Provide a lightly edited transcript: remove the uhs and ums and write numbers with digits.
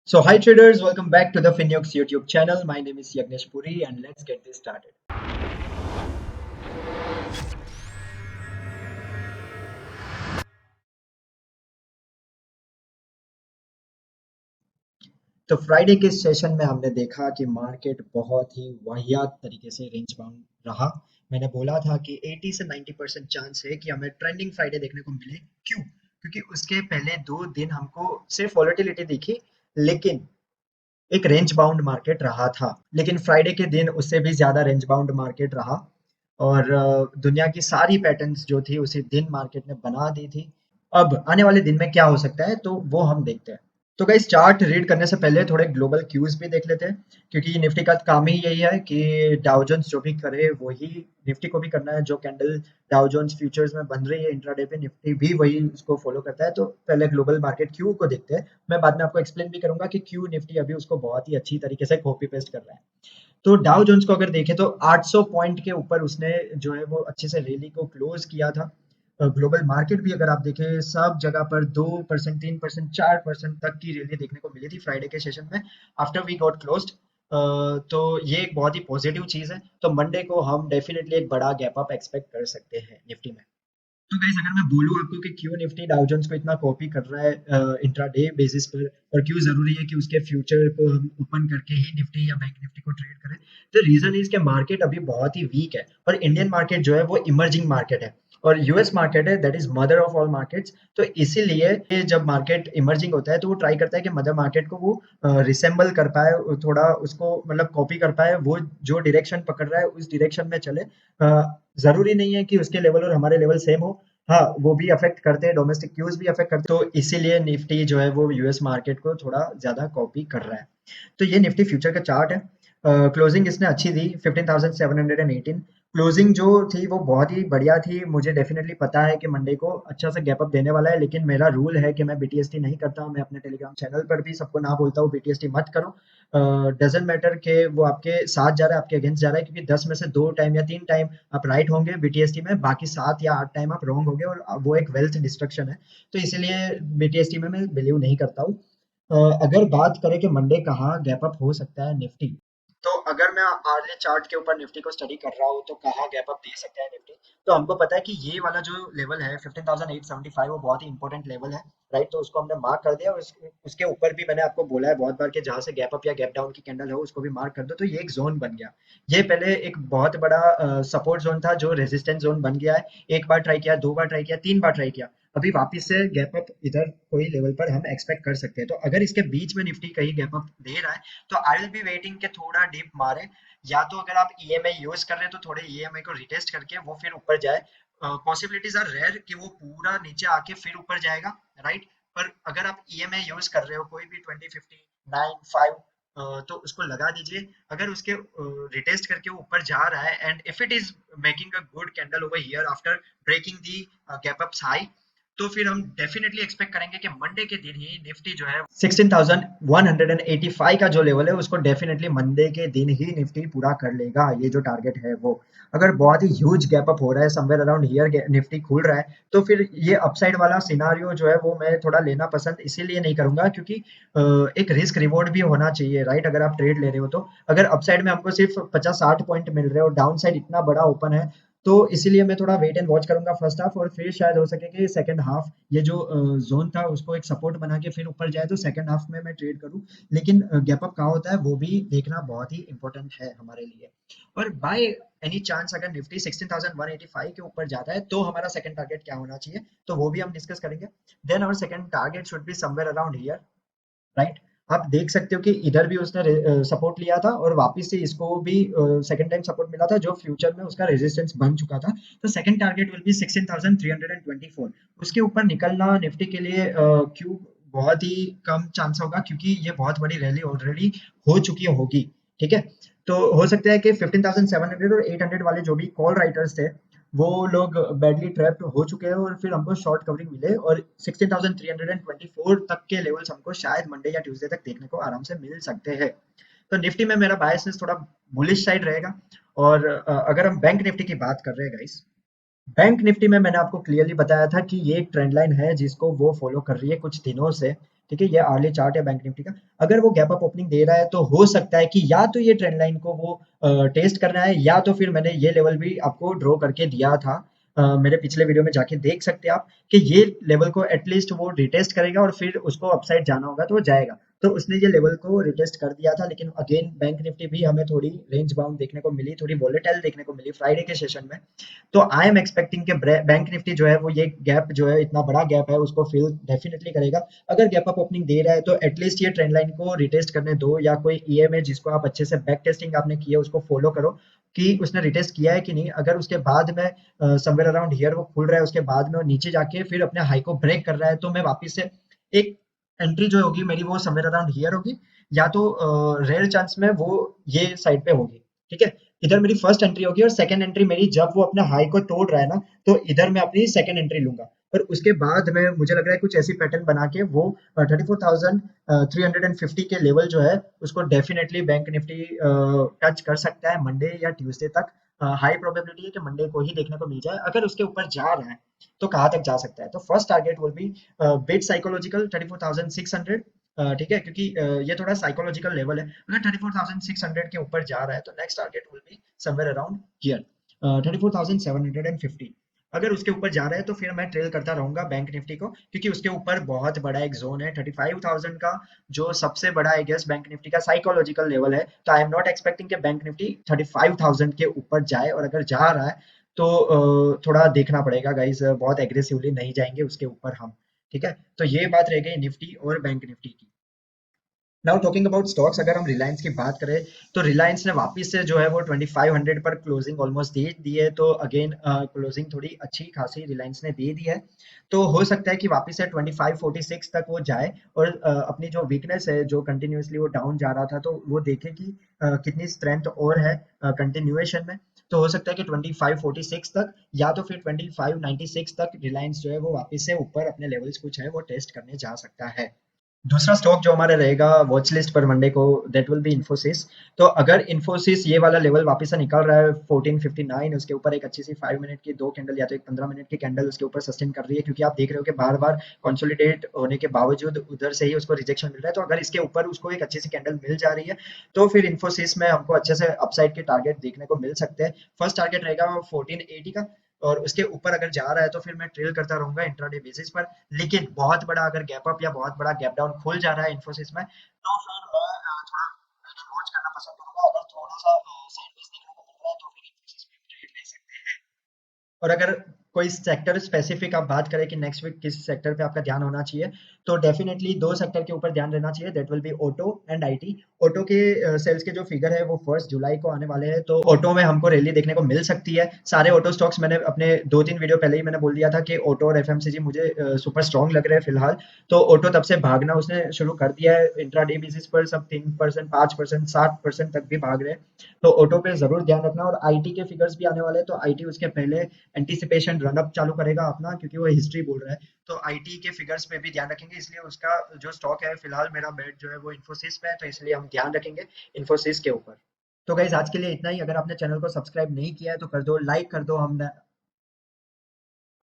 So, hi traders, welcome back to the Finux YouTube channel. My name is Yagnesh Puri, and let's get this started. तो Friday के session में हमने देखा कि market बहुत ही वाहियात तरीके से रेंज बाउंड रहा। मैंने बोला था कि 80 से 90% चांस है कि हमें ट्रेंडिंग फ्राइडे देखने को मिले। क्यों? क्योंकि उसके पहले 2 दिन हमको सिर्फ वॉलेटिलिटी दिखी, लेकिन एक रेंज बाउंड मार्केट रहा था। लेकिन फ्राइडे के दिन उससे भी ज्यादा रेंज बाउंड मार्केट रहा और दुनिया की सारी पैटर्न्स जो थी उसी दिन मार्केट ने बना दी थी। अब आने वाले दिन में क्या हो सकता है, तो वो हम देखते हैं। तो गाइस, चार्ट रीड करने से पहले थोड़े ग्लोबल क्यूज भी देख लेते हैं, क्योंकि निफ्टी का काम ही यही है कि डाउ जोन्स जो भी करे वही निफ्टी को भी करना है। जो कैंडल डाउ जोन्स फ्यूचर्स में बन रही है इंट्राडे पे, निफ्टी भी वही उसको फॉलो करता है। तो पहले ग्लोबल मार्केट क्यू को देखते हैं। मैं बाद में आपको एक्सप्लेन भी करूंगा कि क्यू निफ्टी अभी उसको बहुत ही अच्छी तरीके से कॉपी पेस्ट कर रहा है। तो डाउ जोन्स को अगर देखें तो 800 पॉइंट के ऊपर उसने जो है वो अच्छे से रैली को क्लोज किया था। ग्लोबल मार्केट भी अगर आप देखें, सब जगह पर 2%, 3%, 4% तक की रैली देखने को मिली थी फ्राइडे के सेशन में आफ्टर वी गॉट क्लोज्ड। तो ये एक बहुत ही पॉजिटिव चीज है। तो मंडे को हम डेफिनेटली एक बड़ा गैप अप एक्सपेक्ट कर सकते हैं निफ्टी में। तो गाइस, अगर मैं बोलूँ आपको कि क्यों निफ्टी डाउ जोन्स को इतना कॉपी कर रहा है इंट्राडे बेसिस पर, और क्यों जरूरी है कि उसके फ्यूचर को हम ओपन करके ही निफ्टी या बैंक निफ्टी को ट्रेड करें, तो रीजन इज कि मार्केट अभी बहुत ही वीक है और इंडियन मार्केट जो है वो इमर्जिंग मार्केट है और यूएस मार्केट है that is mother of all markets. तो इसीलिए ये जब मार्केट इमर्जिंग होता है तो वो ट्राई करता है कि मदर मार्केट को वो रिसेंबल कर पाए, थोड़ा उसको मतलब कॉपी कर पाए, वो जो डायरेक्शन पकड़ रहा है उस डायरेक्शन में चले। जरूरी नहीं है कि उसके लेवल और हमारे लेवल सेम हो। हाँ, वो भी अफेक्ट करते हैं, डोमेस्टिक क्यूज भी अफेक्ट करते हैं, तो इसीलिए निफ्टी जो है वो यूएस मार्केट को थोड़ा ज्यादा कॉपी कर रहा है। तो ये निफ्टी फ्यूचर का चार्ट है। क्लोजिंग इसने अच्छी दी 15,718। क्लोजिंग जो थी वो बहुत ही बढ़िया थी। मुझे डेफिनेटली पता है कि मंडे को अच्छा सा गैप अप देने वाला है, लेकिन मेरा रूल है कि मैं बीटीएसटी नहीं करता। मैं अपने टेलीग्राम चैनल पर भी सबको ना बोलता हूँ बीटीएसटी मत करो। डजेंट मैटर के वो आपके साथ जा रहा है, आपके अगेंस्ट जा रहा है, क्योंकि 10 में से 2 टाइम या 3 टाइम आप राइट होंगे बीटीएसटी में, बाकी 7 या 8 टाइम आप रॉन्ग होंगे और वो एक वेल्थ डिस्ट्रक्शन है। तो इसीलिए बीटीएसटी में मैं बिलीव नहीं करता हूँ। अगर बात करें कि मंडे कहाँ गैप अप हो सकता है निफ्टी, तो अगर मैं आर्ली चार्ट के ऊपर निफ्टी को स्टडी कर रहा हूँ तो कहाँ गैप अप दे सकता है निफ्टी। तो हमको पता है कि ये वाला जो लेवल है 15,875 वो बहुत ही इंपॉर्टेंट लेवल है। राइट, तो उसको हमने मार्क कर दिया और उसके ऊपर भी मैंने आपको बोला है बहुत बार कि जहां से गैप अप या गैप डाउन की कैंडल हो उसको भी मार्क कर दो, तो ये एक जोन बन गया। ये पहले एक बहुत बड़ा सपोर्ट जोन था जो रेजिस्टेंस जोन बन गया है। एक बार ट्राई किया, 2 बार ट्राई किया, 3 बार ट्राई किया। अभी वापस से गैप अप इधर कोई लेवल पर हम एक्सपेक्ट कर सकते हैं। तो अगर इसके बीच में निफ्टी कहीं गैप अप दे रहा है तो आई विल बी वेटिंग के थोड़ा डीप मारे। या तो अगर आप ईएमआई यूज कर रहे हैं तो थोड़े ईएमआई को रिटेस्ट करके वो फिर ऊपर जाए। पॉसिबिलिटीज आर रेयर कि वो पूरा नीचे आके फिर ऊपर जाएगा। राइट, पर अगर आप ईएमआई यूज कर रहे हो कोई भी 20, 50, 9, 5, तो उसको लगा दीजिए। अगर उसके रिटेस्ट करके वो ऊपर जा रहा है and if it is making a good candle over here after breaking the gap ups high, तो फिर हम डेफिनेटली एक्सपेक्ट करेंगे कि मंडे के दिन ही निफ्टी जो है 16,185 का जो लेवल है उसको डेफिनेटली मंडे के दिन ही निफ्टी पूरा कर लेगा। ये जो टारगेट है वो, अगर बहुत ही ह्यूज गैप अप हो रहा है समवेयर अराउंड हियर निफ्टी खुल रहा है, तो फिर ये अपसाइड वाला सिनारियो जो है वो मैं थोड़ा लेना पसंद इसीलिए नहीं करूंगा, क्योंकि एक रिस्क रिवॉर्ड भी होना चाहिए। राइट, अगर आप ट्रेड ले रहे हो तो अगर अपसाइड में हमको सिर्फ 50-60 पॉइंट मिल रहे हो, डाउन साइड इतना बड़ा ओपन है, तो इसीलिए मैं थोड़ा वेट एंड वॉच करूंगा फर्स्ट हाफ, और फिर शायद हो सके कि सेकंड हाफ ये जो जोन था उसको एक सपोर्ट बना के फिर ऊपर जाए, तो सेकंड हाफ में मैं ट्रेड करूं। लेकिन गैप अप कहाँ होता है वो भी देखना बहुत ही इंपॉर्टेंट है हमारे लिए। और बाय एनी चांस अगर निफ्टी 16,185 के ऊपर जाता है तो हमारा सेकंड टारगेट क्या होना चाहिए, तो वो भी हम डिस्कस करेंगे। Then our second target should be somewhere around here. Right, आप देख सकते हो कि इधर भी उसने सपोर्ट लिया था और वापस से इसको भी सेकंड टाइम सपोर्ट मिला था जो फ्यूचर में उसका रेजिस्टेंस बन चुका था। तो सेकंड टारगेट विल बी 16,324। उसके ऊपर निकलना निफ्टी के लिए क्यों बहुत ही कम चांस होगा, क्योंकि ये बहुत बड़ी रैली ऑलरेडी हो चुकी होगी। ठीक है, तो हो सकता है कि 15,700 और 800 वाले जो भी कॉल राइटर्स थे वो लोग बैडली ट्रैप्ड हो चुके हैं और फिर हमको शॉर्ट कवरिंग मिले, और 16,324 तक के लेवल्स हमको शायद मंडे या ट्यूसडे तक देखने को आराम से मिल सकते हैं। तो निफ्टी में मेरा बायसनेस थोड़ा बुलिश साइड रहेगा। और अगर हम बैंक निफ्टी की बात कर रहे हैं गाइस, बैंक निफ्टी में मैंने आपको क्लियरली बताया था कि ये एक ट्रेंड लाइन है जिसको वो फॉलो कर रही है कुछ दिनों से। ठीक है, ये आर्ली चार्ट है बैंक निफ्टी का। अगर वो गैप अप ओपनिंग दे रहा है तो हो सकता है कि या तो ये ट्रेंड लाइन को वो टेस्ट करना है, या तो फिर मैंने ये लेवल भी आपको ड्रॉ करके दिया था, मेरे पिछले वीडियो में जाके देख सकते हैं आप, कि ये लेवल को एटलीस्ट वो रिटेस्ट करेगा और फिर उसको अपसाइड जाना होगा तो वो जाएगा। तो उसने ये लेवल को रिटेस्ट कर दिया था, लेकिन अगेन बैंक निफ्टी भी हमें थोड़ी रेंज बाउंड देखने को मिली, थोड़ी वॉलेटाइल देखने को मिली फ्राइडे के सेशन में। तो आई एम एक्सपेक्टिंग कि बैंक निफ्टी जो है वो ये गैप जो है, इतना बड़ा गैप है, उसको फिल डेफिनेटली करेगा। अगर गैप अप ओपनिंग दे रहा है तो एटलीस्ट ये ट्रेंड लाइन को रिटेस्ट करने दो, या कोई ईएमए जिसको आप अच्छे से बैक टेस्टिंग आपने की है उसको फॉलो करो कि उसने रिटेस्ट किया है कि नहीं। अगर उसके बाद में समवेयर अराउंड हियर वो खुल रहा है, उसके बाद में वो नीचे जाके फिर अपने हाई को ब्रेक कर रहा है, तो मैं वापस से एक एंट्री जो होगी मेरी वो समवेयर अराउंड हियर होगी, या तो रेयर चांस में वो ये साइड पे होगी। ठीक है, इधर मेरी फर्स्ट एंट्री होगी, और सेकंड एंट्री मेरी जब वो अपने हाई को तोड़ रहा है ना, तो इधर मैं अपनी सेकंड एंट्री लूंगा। पर उसके बाद में मुझे लग रहा है कुछ ऐसी पैटर्न बना के वो 34,350 के लेवल जो है उसको डेफिनेटली बैंक निफ्टी टच कर सकता है मंडे या ट्यूसडे तक। हाई प्रोबेबिलिटी है कि मंडे को ही देखने को मिल जाए। अगर उसके ऊपर जा रहा है तो कहाँ तक जा सकता है, तो first target will be bit psychological 34,600। ठीक है, क्योंकि ये थोड़ा साइकोलॉजिकल लेवल है। अगर 34,600 के ऊपर जा रहा है तो next target will be somewhere around here 34,750। अगर उसके ऊपर जा रहा है तो फिर मैं ट्रेल करता रहूंगा बैंक निफ्टी को, क्योंकि उसके ऊपर बहुत बड़ा एक जोन है 35,000 का, जो सबसे बड़ा आई गेस बैंक निफ्टी का साइकोलॉजिकल लेवल है। तो आई एम नॉट एक्सपेक्टिंग कि बैंक निफ्टी 35,000 के ऊपर जाए, और अगर जा रहा है तो थोड़ा देखना पड़ेगा गाइज, बहुत एग्रेसिवली नहीं जाएंगे उसके ऊपर हम। ठीक है, तो ये बात रह गई निफ्टी और बैंक निफ्टी की। नाउ टॉकिंग अबाउट स्टॉक्स, अगर हम रिलायंस की बात करें तो रिलायंस ने वापस से जो है वो 2500 पर क्लोजिंग ऑलमोस्ट दे दी है। तो अगेन क्लोजिंग थोड़ी अच्छी खासी रिलायंस ने दे दी है। तो हो सकता है कि वापस से 2546 तक वो जाए, और अपनी जो वीकनेस है, जो कंटिन्यूअसली वो डाउन जा रहा था, तो वो देखे कि कितनी स्ट्रेंथ और है कंटिन्यूएशन में। तो हो सकता है कि 2546 तक, या तो फिर 2596 तक रिलायंस जो है वो वापस से ऊपर अपने लेवल्स कुछ है वो टेस्ट करने जा सकता है। दूसरा स्टॉक जो हमारा रहेगा वॉच लिस्ट पर मंडे को, दैट विल बी इन्फोसिस। तो अगर इन्फोसिस ये वाला लेवल वापस से निकल रहा है 1459, उसके ऊपर एक अच्छी सी 5 मिनट की दो कैंडल, या तो एक 15 मिनट की कैंडल उसके ऊपर सस्टेन कर रही है, क्योंकि आप देख रहे हो कि बार बार कंसोलिडेट होने के बावजूद उधर से ही उसको रिजेक्शन मिल रहा है। तो अगर इसके ऊपर उसको एक अच्छी सी कैंडल मिल जा रही है तो फिर इन्फोसिस में हमको अच्छे से अपसाइड के टारगेट देखने को मिल सकते हैं। फर्स्ट टारगेट रहेगा 1480 का, और उसके ऊपर अगर जा रहा है तो फिर मैं ट्रेल करता रहूंगा इंट्राडे बेसिस पर। लेकिन बहुत बड़ा अगर गैप अप या बहुत बड़ा गैप डाउन खुल जा रहा है इन्फोसिस में, तो फिर मैं थोड़ा वॉच करना पसंद करूंगा। अगर थोड़ा सा साइडवेज देखने को मिल रहा है तो फिर इन्फोसिस में ट्रेड ले सकते हैं। और अगर कोई सेक्टर स्पेसिफिक आप बात करें कि नेक्स्ट वीक किस सेक्टर पे आपका ध्यान होना चाहिए, तो डेफिनेटली दो सेक्टर के ऊपर ध्यान रहना चाहिए, that will be auto and IT. Auto के सेल्स के जो फिगर है वो 1 जुलाई को आने वाले हैं, तो ऑटो में हमको रैली देखने को मिल सकती है। सारे ऑटो स्टॉक्स मैंने अपने 2-3 वीडियो पहले ही मैंने बोल दिया था कि ऑटो और एफएमसीजी मुझे सुपर स्ट्रॉन्ग लग रहे हैं फिलहाल। तो ऑटो तब से भागना उसने शुरू कर दिया है, इंट्राडे बेसिस पर सब 3%, 5%, 7% तक भी भाग रहे हैं। तो ऑटो पे जरूर ध्यान रखना। और आईटी के फिगर्स भी आने वाले हैं, तो आईटी उसके पहले एंटीसिपेशन रन अप चालू करेगा अपना, क्योंकि वो हिस्ट्री बोल रहा है। तो आईटी के फिगर्स पे भी ध्यान रखेंगे, इसलिए उसका जो स्टॉक है फिलहाल मेरा बेट जो है वो इन्फोसिस पे है, तो इसलिए हम ध्यान रखेंगे इन्फोसिस के ऊपर। तो गाइज आज के लिए इतना ही। अगर आपने चैनल को सब्सक्राइब नहीं किया है तो कर दो, लाइक कर दो। हम